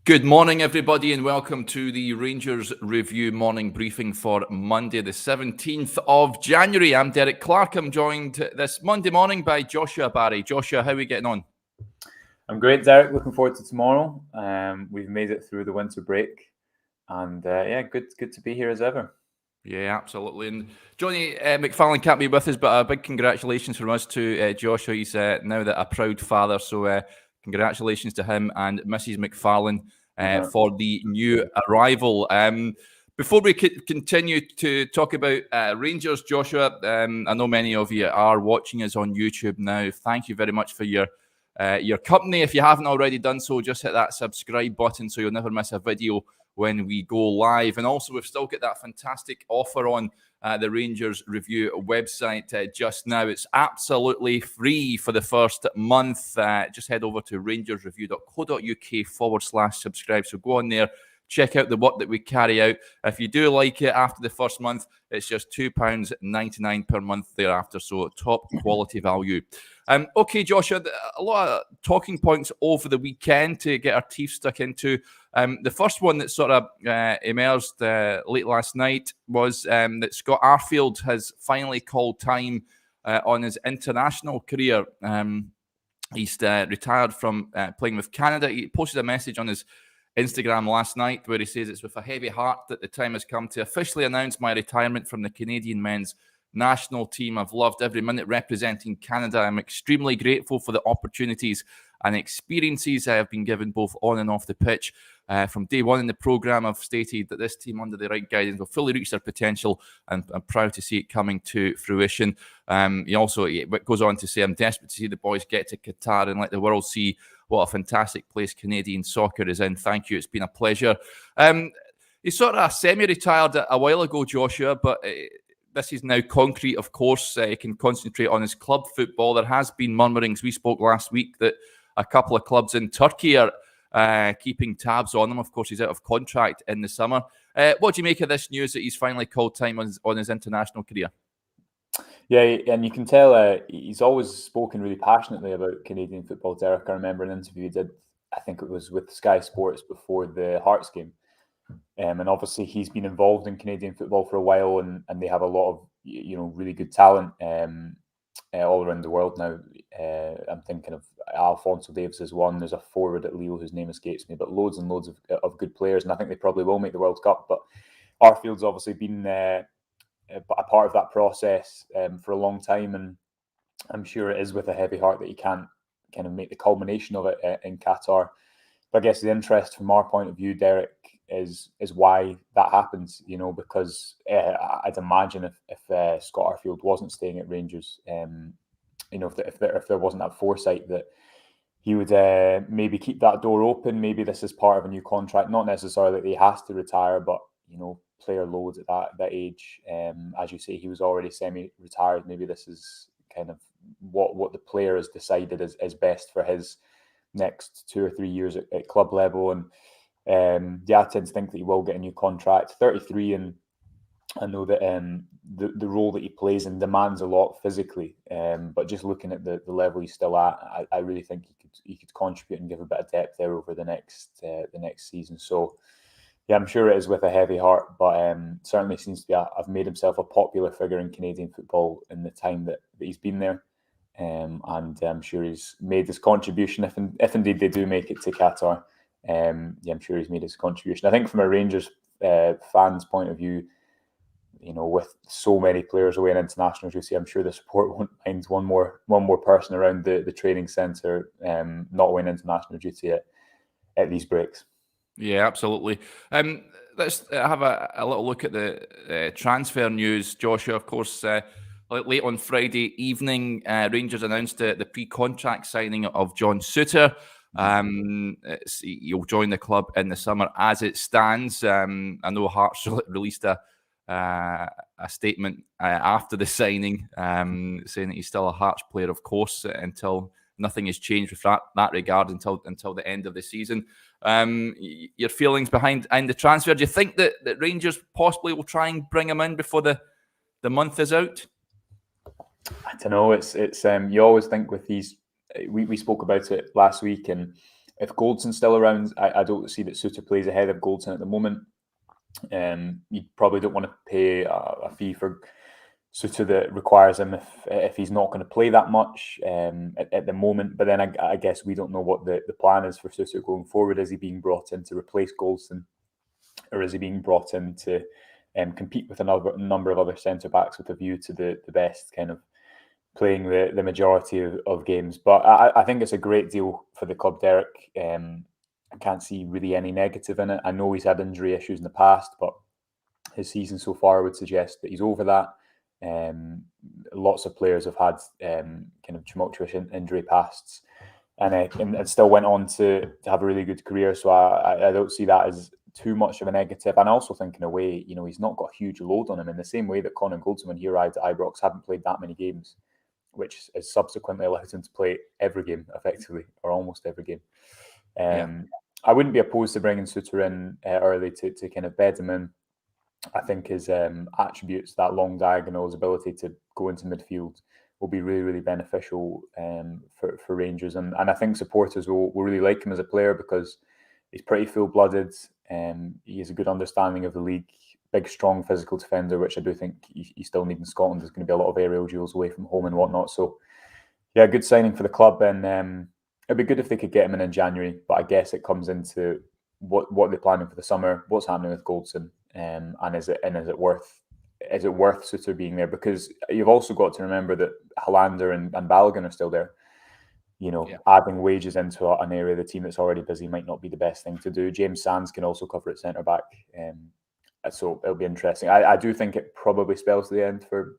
Good morning, everybody, and welcome to the Rangers Review morning briefing for Monday, the 17th of January. I'm Derek Clark. I'm joined this Monday morning by Joshua Barrie. Joshua, how are we getting on? I'm great, Derek. Looking forward to tomorrow. We've made it through the winter break, and good to be here as ever. Yeah, absolutely. And Johnny McFarlane can't be with us, but a big congratulations from us to Joshua. He's now a proud father, so congratulations to him and Mrs. McFarlane for the new arrival. Before we continue to talk about Rangers, Joshua, I know many of you are watching us on YouTube now. Thank you very much for your company. If you haven't already done so, just hit that subscribe button so you'll never miss a video when we go live. And also, we've still got that fantastic offer on the Rangers Review website just now. It's absolutely free for the first month. Just head over to rangersreview.co.uk/subscribe. So go on there, check out the work that we carry out. If you do like it after the first month, it's just £2.99 per month thereafter. So top quality value. Okay, Joshua, a lot of talking points over the weekend to get our teeth stuck into. The first one that sort of emerged late last night was that Scott Arfield has finally called time on his international career. He's retired from playing with Canada. He posted a message on his Instagram last night where he says, "It's with a heavy heart that the time has come to officially announce my retirement from the Canadian men's national team. I've loved every minute representing Canada. I'm extremely grateful for the opportunities and experiences I have been given both on and off the pitch. From day one in the programme, I've stated that this team under the right guidance will fully reach their potential, and I'm proud to see it coming to fruition." He also goes on to say, "I'm desperate to see the boys get to Qatar and let the world see what a fantastic place Canadian soccer is in. Thank you. It's been a pleasure." He's sort of semi-retired a while ago, Joshua, but this is now concrete, of course. He can concentrate on his club football. There has been murmurings. We spoke last week that a couple of clubs in Turkey are keeping tabs on him. Of course, he's out of contract in the summer. What do you make of this news that he's finally called time on his international career? Yeah, and you can tell he's always spoken really passionately about Canadian football, Derek. I remember an interview he did, I think it was with Sky Sports before the Hearts game. And obviously he's been involved in Canadian football for a while, and they have a lot of really good talent all around the world now. I'm thinking of Alphonso Davies is one. There's a forward at Lille whose name escapes me, but loads and loads of good players, and I think they probably will make the World Cup. But Arfield's obviously been a part of that process for a long time, and I'm sure it is with a heavy heart that he can't kind of make the culmination of it in Qatar. But I guess the interest from our point of view, Derek, is why that happens, because I'd imagine if Scott Arfield wasn't staying at Rangers, if there wasn't that foresight that he would maybe keep that door open. Maybe this is part of a new contract, not necessarily that he has to retire, but player loads at that age. As you say, he was already semi-retired. Maybe this is kind of what the player has decided is best for his next 2 or 3 years at club level. And I tend to think that he will get a new contract. 33, and I know that the role that he plays and demands a lot physically. But just looking at the level he's still at, I really think he could contribute and give a bit of depth there over the next season. So yeah, I'm sure it is with a heavy heart, but certainly seems to be have made himself a popular figure in Canadian football in the time that he's been there. And I'm sure he's made his contribution if indeed they do make it to Qatar. I'm sure he's made his contribution. I think from a Rangers fans' point of view, with so many players away in international duty, I'm sure the support won't mind one more person around the training centre not away in international duty at these breaks. Yeah, absolutely. Let's have a little look at the transfer news, Joshua. Of course, late on Friday evening, Rangers announced the pre-contract signing of John Souttar. He'll join the club in the summer as it stands. I know Hearts released a statement after the signing saying that he's still a Hearts player, of course, until nothing has changed with that regard until the end of the season. Your feelings behind the transfer? Do you think that Rangers possibly will try and bring him in before the month is out? I don't know. It's you always think with these. We spoke about it last week, and If Goldson's still around, I don't see that Suter plays ahead of Goldson at the moment. You probably don't want to pay a fee for Suter that requires him if he's not going to play that much at the moment. But then I guess we don't know what the plan is for Suter going forward. Is he being brought in to replace Goldson, or is he being brought in to compete with a number of other centre backs with a view to the best kind of playing the majority of games? But I think it's a great deal for the club, Derek. I can't see really any negative in it. I know he's had injury issues in the past, but his season so far would suggest that he's over that. Lots of players have had kind of tumultuous injury pasts, and still went on to have a really good career. So I don't see that as too much of a negative. And I also think, in a way, he's not got a huge load on him in the same way that Connor Goldson, when he arrived at Ibrox, hadn't played that many games, which has subsequently allowed him to play every game effectively, or almost every game. I wouldn't be opposed to bringing Suter in early to kind of bed him in. I think his attributes, that long diagonal, his ability to go into midfield, will be really, really beneficial for Rangers. And I think supporters will really like him as a player because he's pretty full-blooded. He has a good understanding of the league. Big, strong, physical defender, which I do think you still need in Scotland. There's going to be a lot of aerial duels away from home and whatnot. So, yeah, good signing for the club. And it'd be good if they could get him in January. But I guess it comes into what they're planning for the summer, what's happening with Goldson, and is it worth Suter being there? Because you've also got to remember that Hollander and Balogun are still there. Adding wages into an area of the team that's already busy might not be the best thing to do. James Sands can also cover at centre back. So it'll be interesting. I do think it probably spells the end for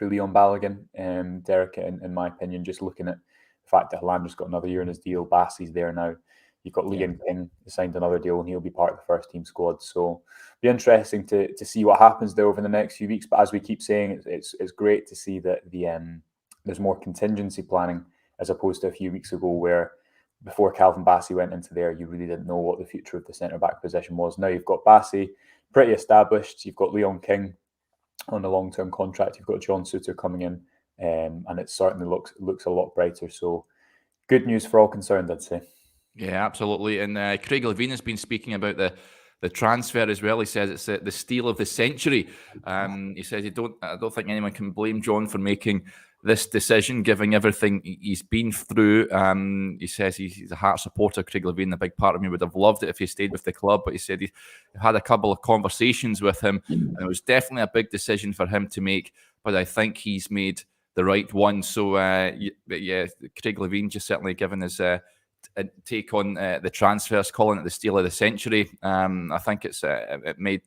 Leon Balogun, Derek, in my opinion, just looking at the fact that Hollander's got another year in his deal. Bassey's there now. You've got Liam King signed another deal, and he'll be part of the first team squad. So it'll be interesting to see what happens there over the next few weeks. But as we keep saying, it's great to see that there's more contingency planning as opposed to a few weeks ago where before Calvin Bassey went into there, you really didn't know what the future of the centre-back position was. Now you've got Bassey pretty established. You've got Leon King on a long-term contract. You've got John Suter coming in, and it certainly looks a lot brighter. So good news for all concerned, I'd say. Yeah, absolutely. And Craig Levine has been speaking about the transfer as well. He says it's the steal of the century. He says I don't think anyone can blame John for making this decision, given everything he's been through. He says he's a Hearts supporter, Craig Levine. A big part of me would have loved it if he stayed with the club, but he said he had a couple of conversations with him, and it was definitely a big decision for him to make, but I think he's made the right one. So, Craig Levine just certainly given his take on the transfers, calling it the steal of the century. I think it made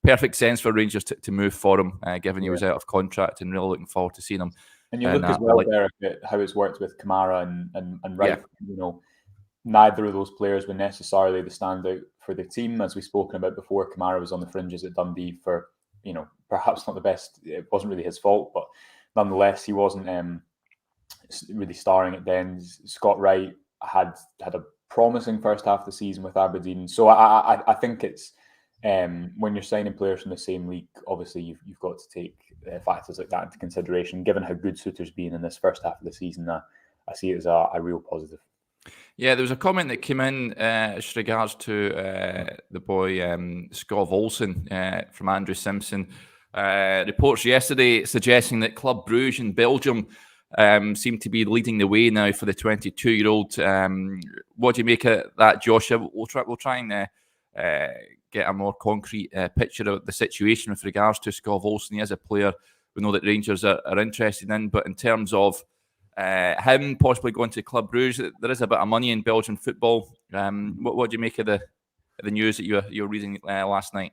perfect sense for Rangers to move for him, given he was out of contract, and really looking forward to seeing him. And you look as well, Derek, at how it's worked with Kamara and Wright. Yeah. Neither of those players were necessarily the standout for the team, as we've spoken about before. Kamara was on the fringes at Dundee for, perhaps not the best. It wasn't really his fault, but nonetheless, he wasn't really starring at Dens. Scott Wright had a promising first half of the season with Aberdeen. So I think it's when you're signing players from the same league, obviously you've got to take factors like that into consideration. Given how good Suter's been in this first half of the season, I see it as a real positive. Yeah, there was a comment that came in as regards to the boy Skov Olsen from Andrew Simpson. Reports yesterday suggesting that Club Brugge in Belgium seem to be leading the way now for the 22-year-old. What do you make of that, Joshua? We'll try and get a more concrete picture of the situation with regards to Skov Olsen. He is a player we know that Rangers are interested in, but in terms of him possibly going to Club Brugge, there is a bit of money in Belgian football. What do you make of the news that you were reading last night?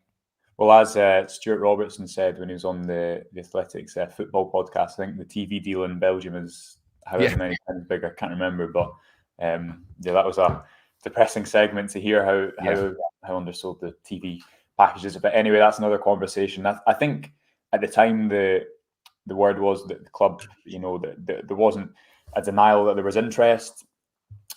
Well, as Stuart Robertson said when he was on the Athletics football podcast, I think the TV deal in Belgium is however many times bigger. I can't remember, but that was a depressing segment to hear how undersold the TV package is. But anyway, that's another conversation. I think at the time the word was that the club, that there wasn't a denial that there was interest.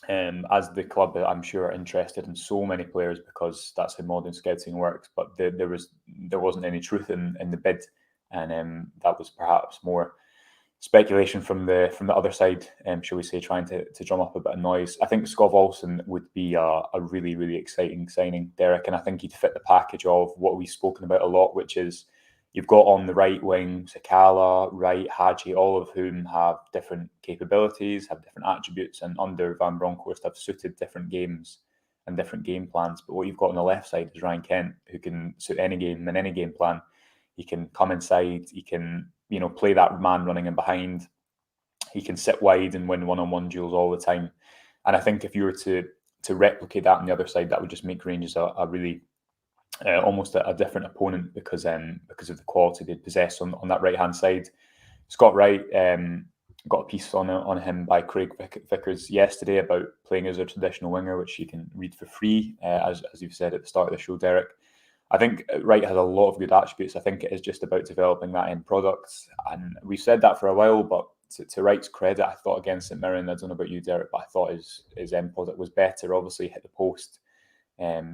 As the club, I'm sure, are interested in so many players because that's how modern scouting works. But there wasn't any truth in the bid, and that was perhaps more speculation from the other side, shall we say, trying to drum up a bit of noise. I think Scott Olsen would be a really, really exciting signing, Derek, and I think he'd fit the package of what we've spoken about a lot, which is you've got on the right wing Sakala, Wright, Hadji, all of whom have different capabilities, have different attributes, and under Van Bronckhorst have suited different games and different game plans. But what you've got on the left side is Ryan Kent, who can suit any game and any game plan. He can come inside, he can play that man running in behind. He can sit wide and win one-on-one duels all the time. And I think if you were to replicate that on the other side, that would just make Rangers a really almost a different opponent because of the quality they possess on that right-hand side. Scott Wright got a piece on him by Craig Vickers yesterday about playing as a traditional winger, which you can read for free, as you've said at the start of the show, Derek. I think Wright has a lot of good attributes. I think it is just about developing that end product. And we've said that for a while, but to Wright's credit, I thought against St Mirren, I don't know about you, Derek, but I thought his end product was better. Obviously, hit the post,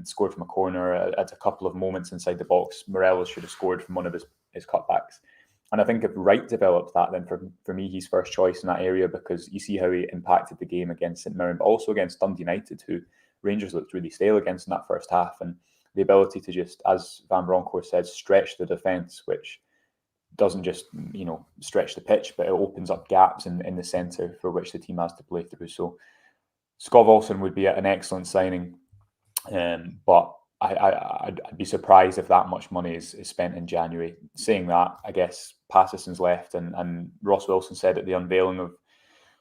scored from a corner at a couple of moments inside the box. Morelos should have scored from one of his cutbacks. And I think if Wright develops that, then for me, he's first choice in that area because you see how he impacted the game against St Mirren, but also against Dundee United, who Rangers looked really stale against in that first half. And the ability to just, as Van Bronckhorst said, stretch the defence, which doesn't just stretch the pitch, but it opens up gaps in the centre for which the team has to play through. So Scott Olsen would be an excellent signing, but I'd be surprised if that much money is spent in January. Saying that, I guess Patterson's left, and Ross Wilson said at the unveiling of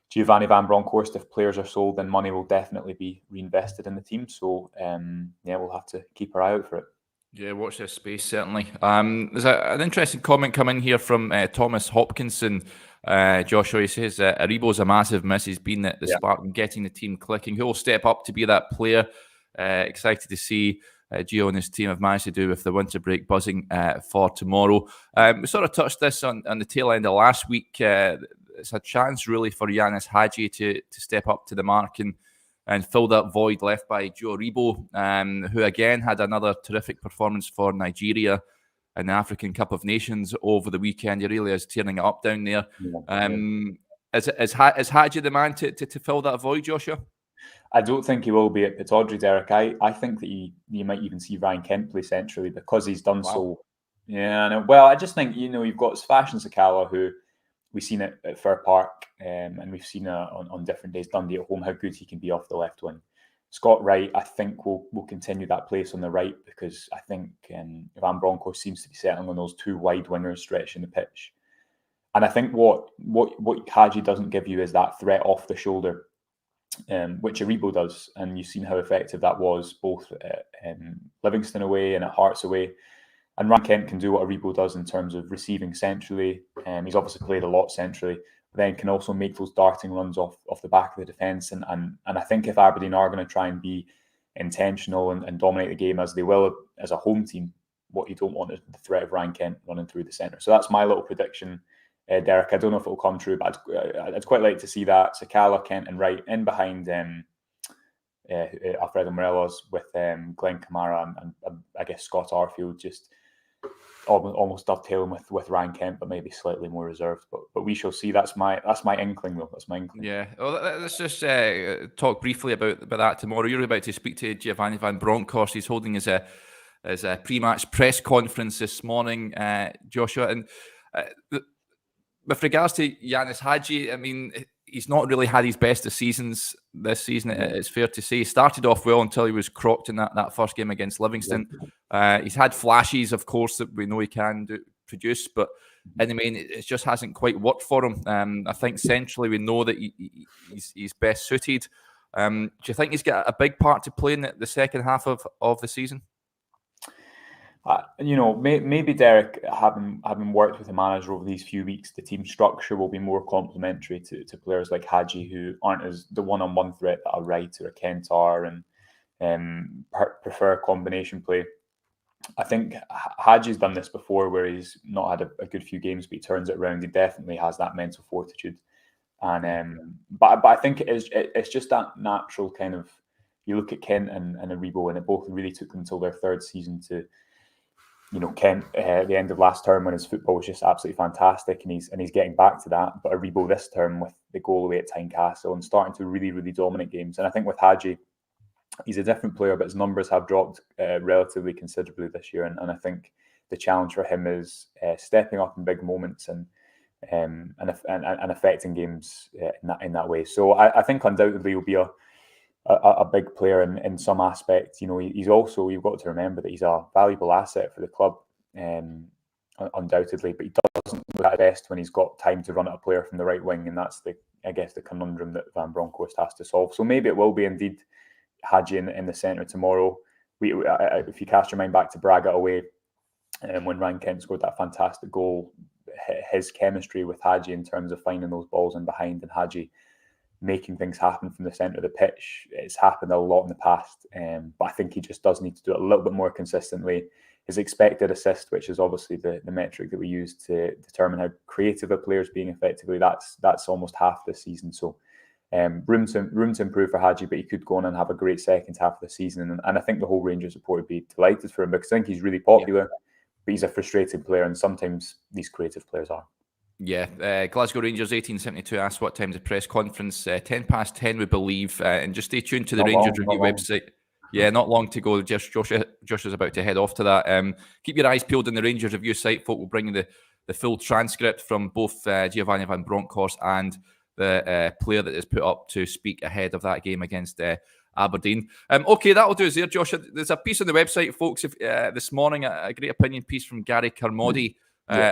Giovanni Van Bronckhorst, if players are sold, then money will definitely be reinvested in the team. So, we'll have to keep our eye out for it. Yeah, watch this space, certainly. There's an interesting comment coming here from Thomas Hopkinson. Joshua, he says, Aribo's a massive miss. He's been the spark in getting the team clicking. Who will step up to be that player? Excited to see Gio and his team have managed to do with the winter break buzzing for tomorrow. We sort of touched this on the tail end of last week. It's a chance really for Yanis Hadji to step up to the mark and fill that void left by Joe Aribo, who again had another terrific performance for Nigeria in the African Cup of Nations over the weekend. He really is tearing it up down there. Is Hadji the man to fill that void, Joshua? I don't think he will be at Pittodrie, Derek. I think that you might even see Ryan Kent play centrally because he's done so. Yeah, I know. Well, I just think, you've got Sebastian Sakala, who we've seen it at Fir Park, and we've seen on different days, Dundee at home, how good he can be off the left wing. Scott Wright, I think, will continue that place on the right because I think Van Bronckhorst seems to be settling on those two wide wingers stretching the pitch. And I think what Hadji doesn't give you is that threat off the shoulder, which Aribo does. And you've seen how effective that was both at Livingston away and at Hearts away. And Ryan Kent can do what Aribo does in terms of receiving centrally. He's obviously played a lot centrally, but then can also make those darting runs off the back of the defence. And I think if Aberdeen are going to try and be intentional and dominate the game as they will as a home team, what you don't want is the threat of Ryan Kent running through the centre. So that's my little prediction, Derek. I don't know if it will come true, but I'd quite like to see that. Sakala, Kent and Wright in behind Alfredo Morelos with Glenn Kamara and I guess Scott Arfield just almost dovetailing with Ryan Kent, but maybe slightly more reserved. But we shall see. That's my inkling, though. That's my inkling. Yeah. Well, let's just talk briefly about that tomorrow. You're about to speak to Giovanni Van Bronckhorst. He's holding his pre-match press conference this morning, Joshua. And with regards to Yanis Hadji, I mean, he's not really had his best of seasons this season, it's fair to say. He started off well until he was crocked in that first game against Livingston. He's had flashes, of course, that we know he can produce, but in the main, it just hasn't quite worked for him. I think centrally we know that he's best suited. Do you think he's got a big part to play in the second half of the season? Maybe Derek, having worked with the manager over these few weeks, the team structure will be more complementary to players like Hadji, who aren't as the one-on-one threat that a Wright or a Kent are, and prefer combination play. I think Hadji's done this before, where he's not had a good few games, but he turns it around. He definitely has that mental fortitude, and but I think it's just that natural kind of. You look at Kent and Aribo, and it both really took them until their third season to Kent at the end of last term when his football was just absolutely fantastic, and he's getting back to that. But Aribo this term with the goal away at Tynecastle and starting to really, really dominate games. And I think with Hadji, he's a different player, but his numbers have dropped relatively considerably this year. And I think the challenge for him is stepping up in big moments and affecting games in that way. So I think undoubtedly he'll be a big player in some aspects. He's also, you've got to remember that he's a valuable asset for the club, undoubtedly, but he doesn't look at best when he's got time to run at a player from the right wing, and that's the conundrum that Van Bronckhorst has to solve. So maybe it will be indeed Hadji in the centre tomorrow. If you cast your mind back to Braga away, when Ryan Kent scored that fantastic goal, his chemistry with Hadji in terms of finding those balls in behind and Hadji making things happen from the centre of the pitch, it's happened a lot in the past, but I think he just does need to do it a little bit more consistently. His expected assist, which is obviously the metric that we use to determine how creative a player is being effectively, that's almost half this season. So room to improve for Hadji, but he could go on and have a great second half of the season. And I think the whole Rangers support would be delighted for him, because I think he's really popular, but he's a frustrated player, and sometimes these creative players are. Yeah, Glasgow Rangers 1872 asked what time's the press conference. 10 past 10, we believe. And just stay tuned to the Rangers Review website. Yeah, not long to go. Joshua's about to head off to that. Keep your eyes peeled on the Rangers Review site, folk. We'll bring you the full transcript from both Giovanni Van Bronckhorst and the player that is put up to speak ahead of that game against Aberdeen. Okay, that'll do us there, Joshua. There's a piece on the website, folks, this morning, a great opinion piece from Gary Kermody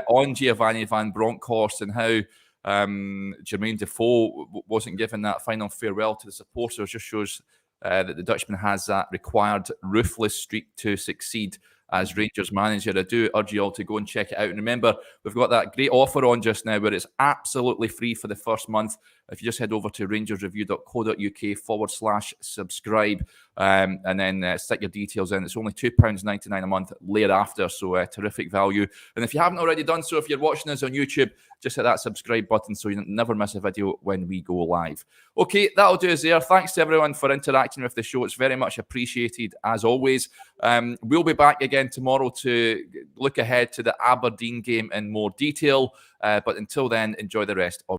on Giovanni Van Bronckhorst and how Jermaine Defoe wasn't given that final farewell to the supporters. Just shows that the Dutchman has that required ruthless streak to succeed as Rangers manager. I do urge you all to go and check it out. And remember, we've got that great offer on just now where it's absolutely free for the first month. If you just head over to rangersreview.co.uk/subscribe and then stick your details in. It's only £2.99 a month thereafter, so terrific value. And if you haven't already done so, if you're watching us on YouTube, just hit that subscribe button so you never miss a video when we go live. Okay, that'll do us there. Thanks to everyone for interacting with the show. It's very much appreciated, as always. We'll be back again tomorrow to look ahead to the Aberdeen game in more detail. But until then, enjoy the rest of